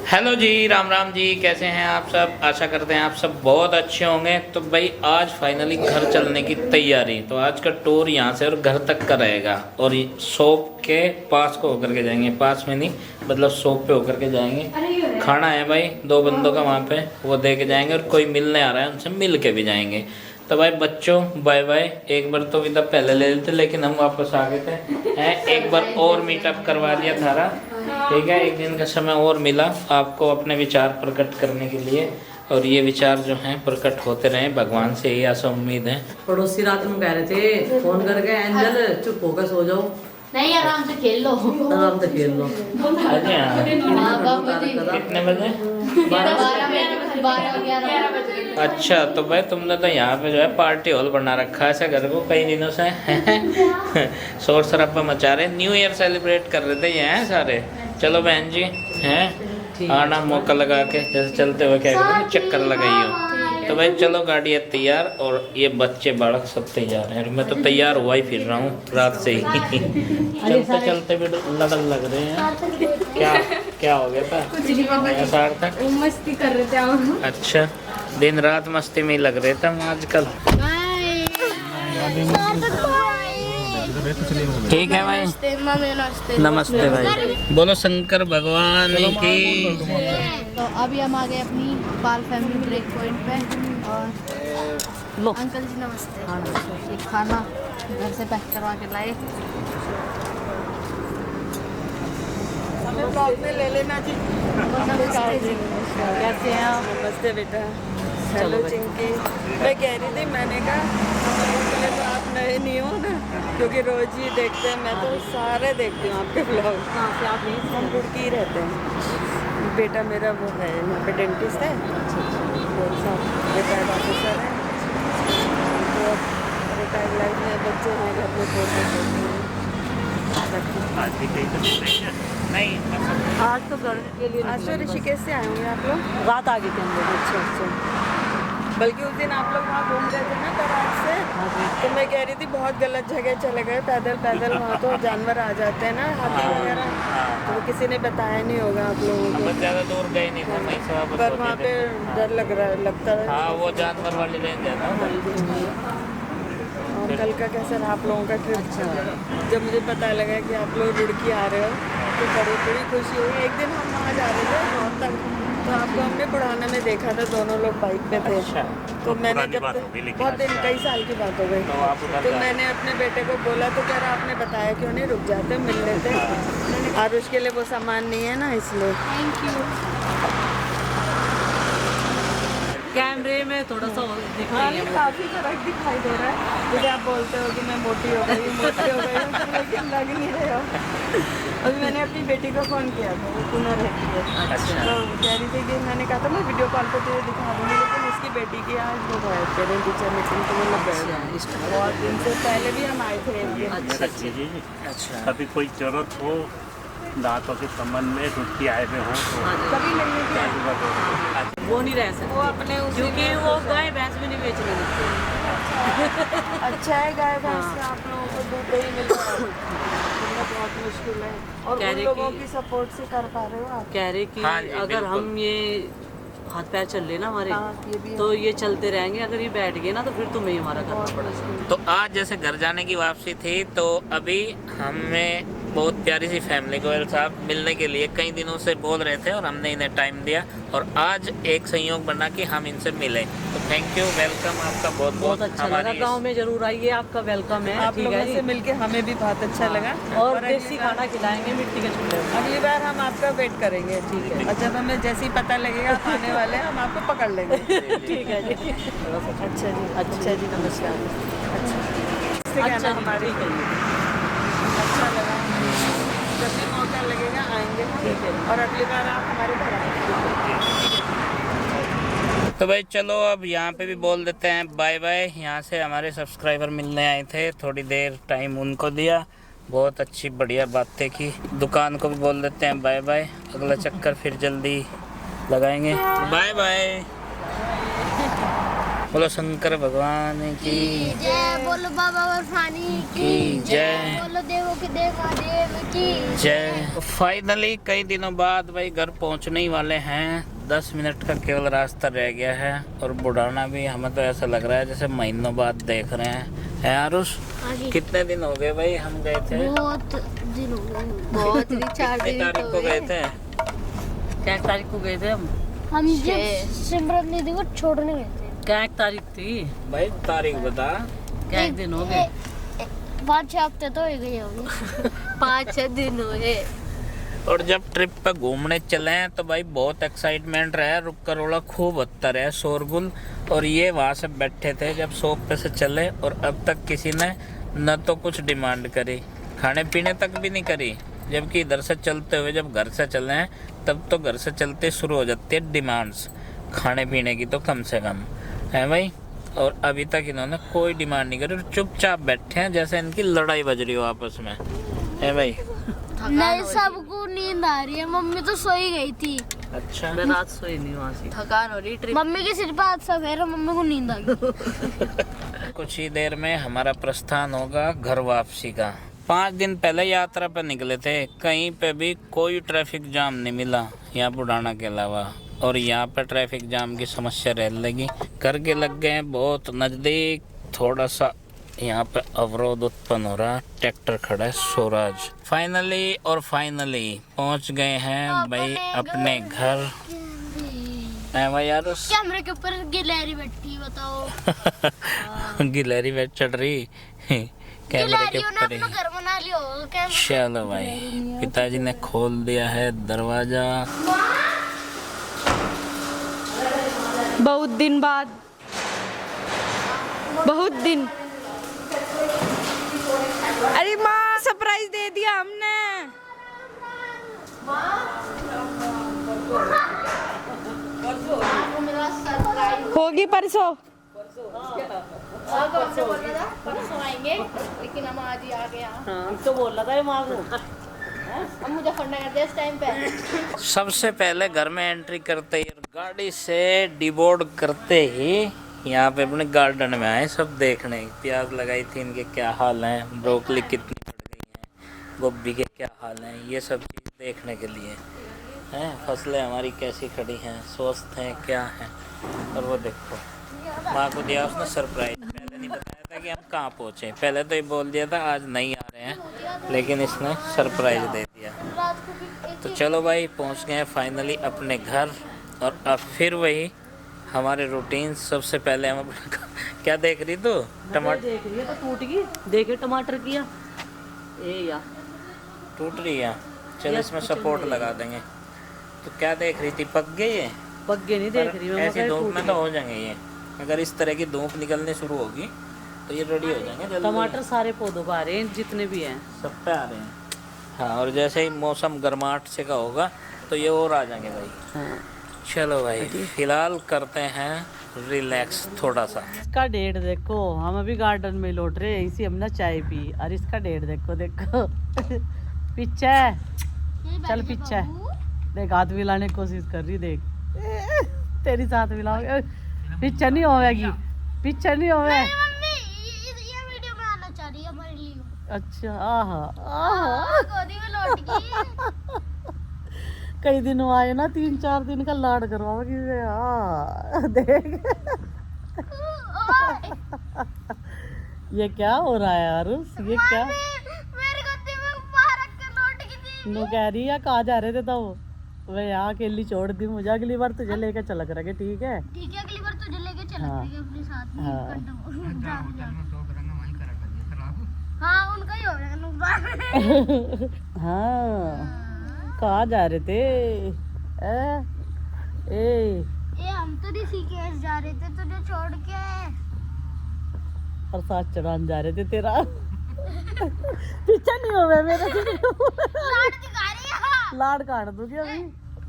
Hello जी, राम राम जी। कैसे हैं आप सब? आशा करते हैं आप सब बहुत अच्छे होंगे। तो भाई आज फाइनली घर चलने की तैयारी। तो आज का टूर यहाँ से और घर तक का रहेगा और शॉप के पास को होकर के जाएंगे। पास में नहीं, मतलब शॉप पे होकर के जाएंगे। खाना है भाई 2 बंदों का वहाँ पे, वो दे के जाएंगे। और कोई मिलने आ रहा है, उनसे मिल के भी जाएंगे। तो भाई बच्चों बाय बाय। एक बार तो विदा पहले ले लेते, लेकिन हम वापस आ गए थे। एक बार और मीटअप करवा दिया थारा, ठीक है। एक दिन का समय और मिला आपको अपने विचार प्रकट करने के लिए, और ये विचार जो हैं प्रकट होते रहे, भगवान से यही आशा उम्मीद है। पड़ोसी रात में कह रहे थे फोन करके, एंजल चुप होकर सो जाओ, नहीं आराम से खेल लो, आराम से खेल लो। कितने बजे? 12 बजे। अच्छा, तो भाई तुमने तो यहाँ पे जो है पार्टी हॉल बना रखा है ऐसे घर को कई दिनों से। शोर शराबा मचा रहे, न्यू ईयर सेलिब्रेट कर रहे थे ये हैं सारे। चलो बहन जी हैं, आना मौका लगा के, जैसे चलते हुए क्या कहते हैं चक्कर लगाइयो। तो भाई चलो, गाड़ी है तैयार और ये बच्चे बालक सब तैयार हैं। मैं तो तैयार हुआ ही फिर रहा हूँ रात से ही। चलते चलते भी लड़न लग रहे हैं। क्या हो गया था? सार्थक मस्ती कर रहे थे हम। अच्छा, दिन रात मस्ती में ही लग रहे थे हम आजकल। ठीक है भाई, नमस्ते भाई। बोलो शंकर भगवान की। तो अभी हम आ गए अपनी बाल फैमिली ब्रेक पॉइंट पे। और लो अंकल जी नमस्ते। ये खाना घर से पैक करवा के लाए। ले लेना जी। कैसे हैं आप? नमस्ते बेटा। हेलो चिंकी। मैं कह रही थी, मैंने कहा पहले तो आप नए नहीं हो ना, क्योंकि रोज ही देखते हैं। मैं तो सारे देखती हूँ आपके ब्लॉग। कहाँ से आप? नहीं हम रुड़की ही रहते हैं। बेटा मेरा वो है यहाँ पे डेंटिस्ट है, रिटायर्ड ऑफिसर है। तो रिटायर्ड लाइफ में बच्चे हैं घर में, बोलते नहीं, आज तो घर के लिए आज तो ऋषिकेश से आए होंगे आप लोग। रात आ गए थे हम लोग। अच्छा अच्छा। बल्कि उस दिन आप लोग वहाँ घूम रहे थे ना कराच से, तो मैं कह रही थी बहुत गलत जगह चले गए पैदल पैदल। वहाँ तो जानवर आ जाते हैं ना, हाथी वगैरह। तो किसी ने बताया नहीं होगा आप लोगों को। ज़्यादा दूर गए नहीं थे भाई साहब। पर वहाँ पे डर लगता है। हाँ, वो जानवर वाली रेंज है ना। और कल का कैसा रहा आप लोगों का ट्रिप? अच्छा, जब मुझे पता लगा कि आप लोग रुड़की आ रहे हो तो बड़ी खुशी हुई। एक दिन हम वहाँ जा रहे थे नॉर्थ तक, तो आपको हमने बुढ़ाना में देखा था, दोनों लोग बाइक पे थे। अच्छा। तो मैंने जब बहुत दिन, कई साल की बात हो गई, तो मैंने अपने बेटे को बोला, तो कह रहा आपने बताया क्यों नहीं, रुक जाते मिल लेते। और उसके लिए वो सामान नहीं है ना, इसलिए। Thank you. कैमरे में थोड़ा सा दिख हाँ, रही है वो। काफी फर्क दिखाई दे रहा है। जैसे आप बोलते हो कि मैं मोटी हो गई हूँ, लेकिन लग नहीं रहे हो। अभी मैंने अपनी बेटी को फ़ोन किया था, वो पुणे रहती है। अच्छा। तो कह रही थी कि मैंने कहा था मैं वीडियो कॉल पे तुझे दिखा दूँगी, लेकिन उसकी बेटी की आज वो गए पेरेंट टीचर मीटिंग, तो वो लोग गए। बहुत दिन से पहले भी हम आए थे एक दिन। अच्छा। कभी कोई जरूरत हो दांतों के संबंध में, रुड़की आए हुए हों तो कभी मिलने की वो नहीं रह सकते वो अपने क्योंकि वो गाय भैंस भी नहीं बेचने देते। अच्छा है, गाय भैंस से आप लोगों को दूध दही मिलता है, बहुत मुश्किल है। और कह उन रहे लोगों कि- की सपोर्ट से कर पा रहे हो आप। कह रहे कि हाँ जी, अगर बिल्कुल। हम ये हाथ पैर चल ले ना हमारे, हाँ, ये भी है। तो ये चलते रहेंगे। अगर ये बैठ गए ना तो फिर तुम्हें ही हमारा करना पड़ेगा। तो आज जैसे घर जाने की वापसी थी, तो अभी हमें बहुत प्यारी सी फैमिली गोयल साहब मिलने के लिए कई दिनों से बोल रहे थे, और हमने इन्हें टाइम दिया, और आज एक संयोग बना कि हम इनसे मिले। तो थैंक यू, वेलकम आपका बहुत बहुत अच्छा लगा। गांव में जरूर आइए, आपका वेलकम है। आप ठीक लोगों है से जी। मिलके हमें भी बहुत अच्छा लगा। और अगली देसी बार- खाना खिलाएंगे, मिट्टी के चूल्हे पे। अगली बार हम आपका वेट करेंगे, ठीक है। और जब हमें जैसे ही पता लगेगा आप आने वाले हैं, हम आपको पकड़ लेंगे। ठीक है जी। अच्छा जी, अच्छा जी, नमस्कार। अच्छा, अच्छा जी, हमारी ठीक है जी। अच्छा लगा। जब भी मौका लगेगा आएंगे हम, और अगली बार आप हमारे घर आएंगे। तो भाई चलो, अब यहाँ पे भी बोल देते हैं बाय बाय। यहाँ से हमारे सब्सक्राइबर मिलने आए थे, थोड़ी देर टाइम उनको दिया, बहुत अच्छी बढ़िया बातें की। दुकान को भी बोल देते हैं बाय बाय, अगला चक्कर फिर जल्दी लगाएंगे। Bye bye. बोलो शंकर भगवान की जय, बोलो बाबा बर्फानी की जय, बोलो देवों के देव महादेव की जय। फाइनली कई दिनों बाद भाई घर पहुंचने ही वाले हैं। 10 मिनट का केवल रास्ता रह गया है और बुढ़ाना भी हमें तो ऐसा लग रहा है जैसे महीनों बाद देख रहे हैं। है आरुष? हाँ जी। कितने दिन हो गए भाई हम गए थे? बहुत दिन हो गए, बहुत दिन, 4 कितनी दिन तारीख को गए थे? क्या तारीख को गए थे हम जब सिमरन दीदी को छोड़ने गए थे। क्या तारीख थी? भाई तारीख बता। क्या एक दिन हो गए? 5-6 हफ्ते तो हो गए होंगे। 5-6 दिन हो गए। और जब ट्रिप पे घूमने चले हैं तो भाई बहुत एक्साइटमेंट रहा, रुक करोड़ा खूब हत्तर है शोरगुल। और ये वहाँ से बैठे थे जब शॉप पे से चले और अब तक किसी ने न तो कुछ डिमांड करी, खाने पीने तक भी नहीं करी। जबकि इधर से चलते हुए जब घर से चले हैं तब तो घर से चलते शुरू हो जाती है डिमांड्स खाने पीने की, तो कम से कम है भाई। और अभी तक इन्होंने कोई डिमांड नहीं करी और चुपचाप बैठे हैं जैसे इनकी लड़ाई बज रही हो आपस में, है भाई। नहीं, सबको नींद आ रही है, मम्मी तो सोई गई थी। अच्छा, मैं रात सोई नहीं वहाँ से, थकान हो रही ट्रिप। मम्मी के सिर पे हाथ सफेद है, मम्मी को नींद आ गई। कुछ ही देर में हमारा प्रस्थान होगा घर वापसी का। 5 दिन पहले यात्रा पर निकले थे, कहीं पे भी कोई ट्रैफिक जाम नहीं मिला यहाँ बुढ़ाना के अलावा। और यहाँ पे ट्रैफिक जाम की समस्या रहने लगी, करके लग गए हैं बहुत नज़दीक। थोड़ा सा यहाँ पे अवरोध उत्पन्न हो रहा, ट्रैक्टर खड़ा है स्वराज। फाइनली पहुँच गए हैं भाई अपने घर। है भाई यार, कैमरे के ऊपर गिलहरी बैठी, बताओ। गिलहरी बैठ चढ़ रही कैमरे के ऊपर ही। घर बना लिया होगा कैमरे। चलो भाई, पिताजी ने खोल दिया है दरवाजा। बहुत दिन बाद, बहुत दिन। अरे माँ, सरप्राइज दे दिया हमने। होगी परसों। परसों आएंगे, लेकिन हम आज ही आ गए। हाँ, तो बोल रहा था माँ को। हम मुजफ्फरनगर थे इस टाइम पे। सबसे पहले घर में एंट्री करते ही गाड़ी से डिबोर्ड करते ही यहाँ पे अपने गार्डन में आए सब देखने। प्याज लगाई थी, इनके क्या हाल हैं, ब्रोकली कितनी बढ़ गई हैं, गोभी के क्या हाल हैं, ये सब चीज़ देखने के लिए हैं। फसलें हमारी कैसी खड़ी हैं, स्वस्थ हैं क्या हैं। और वो देखो, माँ को दिया उसने सरप्राइज। पहले नहीं बताया था कि हम कहाँ पहुँचे, पहले तो ये बोल दिया था आज नहीं आ रहे हैं, लेकिन इसने सरप्राइज दे दिया। तो चलो भाई, पहुँच गए फाइनली अपने घर। और अब फिर वही हमारे रूटीन। सबसे पहले हम क्या देख रही तू? टमाटर देख रही है तो टूट गई। देखे टमाटर किया ए यार, टूट रही है। चलो इसमें सपोर्ट लगा देंगे। तो क्या देख रही थी, पक गई है? पक गए नहीं देख रही मैं, ऐसी धूप में तो हो जाएंगे ये। अगर इस तरह की धूप निकलने शुरू होगी तो ये रेडी हो जाएंगे जल्दी। टमाटर सारे पौधों पर आ रहे हैं, जितने भी हैं सब पे आ रहे हैं। हाँ, और जैसे ही मौसम गर्माहट से का होगा तो ये और आ जाएंगे भाई। हाँ। चलो भाई, फिलहाल करते हैं रिलैक्स थोड़ा सा। इसका डेट देखो, हम अभी गार्डन में लौट रहे हैं, इसी हमने चाय पी। और इसका डेट देखो, देखो पीछे चल, पीछे देख, हाथ मिलाने की कोशिश कर रही, देख तेरी साथ मिलाओगे, पीछे नहीं होगी, पीछे नहीं होगा। ये वीडियो बनाना चाह रही है हमारे लिए। अच्छा, आहा आहा, गोदी में लौट गई। कई दिन आए ना, 3-4 दिन का लाड करवाओगी। देख ये क्या हो रहा है यार, ये क्या? मेरे गोदी में बाहर रख के लौट गई थी। नो कह रही है कहाँ जा रहे थे तो वे यहाँ अकेली छोड़ दी मुझे, अगली बार तुझे लेके चला करेंगे, ठीक है? ठीक है, अगली बार तुझे लेके चला हाँ। जाएंगे अपने साथ में। हाँ। हाँ, उनका ही हो गया नुकसान। हाँ, कहाँ जा रहे थे? ए हम तो ऋषिकेश जा रहे थे तुझे छोड़ के। और साथ चढ़ान जा रहे थे तेरा। पीछा नहीं हो गया मेरा। लाड दिखा रही है। लाड काट दूंगी अभी।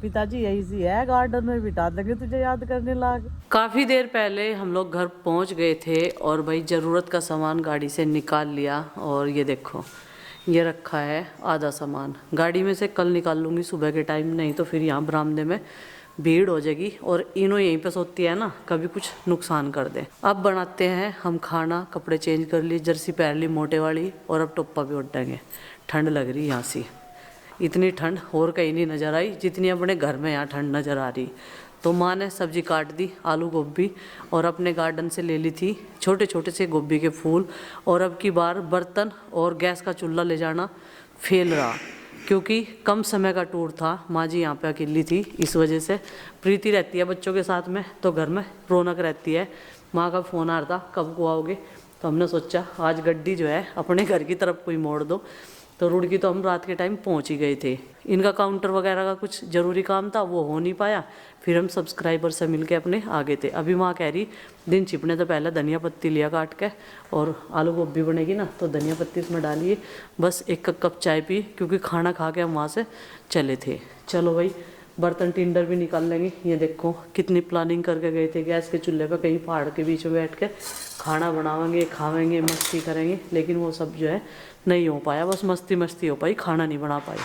पिताजी यही सी है, गार्डन में बिठा देंगे तुझे याद करने लाग। काफ़ी देर पहले हम लोग घर पहुंच गए थे और भाई ज़रूरत का सामान गाड़ी से निकाल लिया। और ये देखो, ये रखा है आधा सामान, गाड़ी में से कल निकाल लूँगी सुबह के टाइम, नहीं तो फिर यहाँ बरामदे में भीड़ हो जाएगी और इन्हों यहीं पे सोती है ना, कभी कुछ नुकसान कर दे। अब बनाते हैं हम खाना, कपड़े चेंज कर ली, जर्सी पहन ली मोटे वाली, और अब टोपा भी उठाएंगे। ठंड लग रही यहाँ से, इतनी ठंड और कहीं नहीं नज़र आई जितनी अपने घर में यहाँ ठंड नज़र आ रही। तो माँ ने सब्जी काट दी, आलू गोभी, और अपने गार्डन से ले ली थी छोटे छोटे से गोभी के फूल। और अब की बार बर्तन और गैस का चूल्हा ले जाना फेल रहा, क्योंकि कम समय का टूर था। माँ जी यहाँ पे अकेली थी, इस वजह से प्रीति रहती है बच्चों के साथ में, तो घर में रौनक रहती है। माँ का फ़ोन आ रहा था कब को आओगे, तो हमने सोचा आज गड्डी जो है अपने घर की तरफ कोई मोड़ दो। तो रुड़की तो हम रात के टाइम पहुंच ही गए थे। इनका काउंटर वगैरह का कुछ ज़रूरी काम था, वो हो नहीं पाया। फिर हम सब्सक्राइबर से मिलके अपने आगे थे। अभी माँ कह रही दिन छिपने तो पहले धनिया पत्ती लिया काट के, और आलू गोभी बनेगी ना तो धनिया पत्ती इसमें डालिए। बस एक कप चाय पी, क्योंकि खाना खा के हम वहाँ से चले थे। चलो भाई, बर्तन टिंडर भी निकाल लेंगे। ये देखो कितनी प्लानिंग करके गए थे, गैस के चूल्हे पे कहीं पहाड़ के बीच में बैठ के खाना बनावेंगे, खावेंगे, मस्ती करेंगे, लेकिन वो सब जो है नहीं हो पाया। बस मस्ती मस्ती हो पाई, खाना नहीं बना पाए।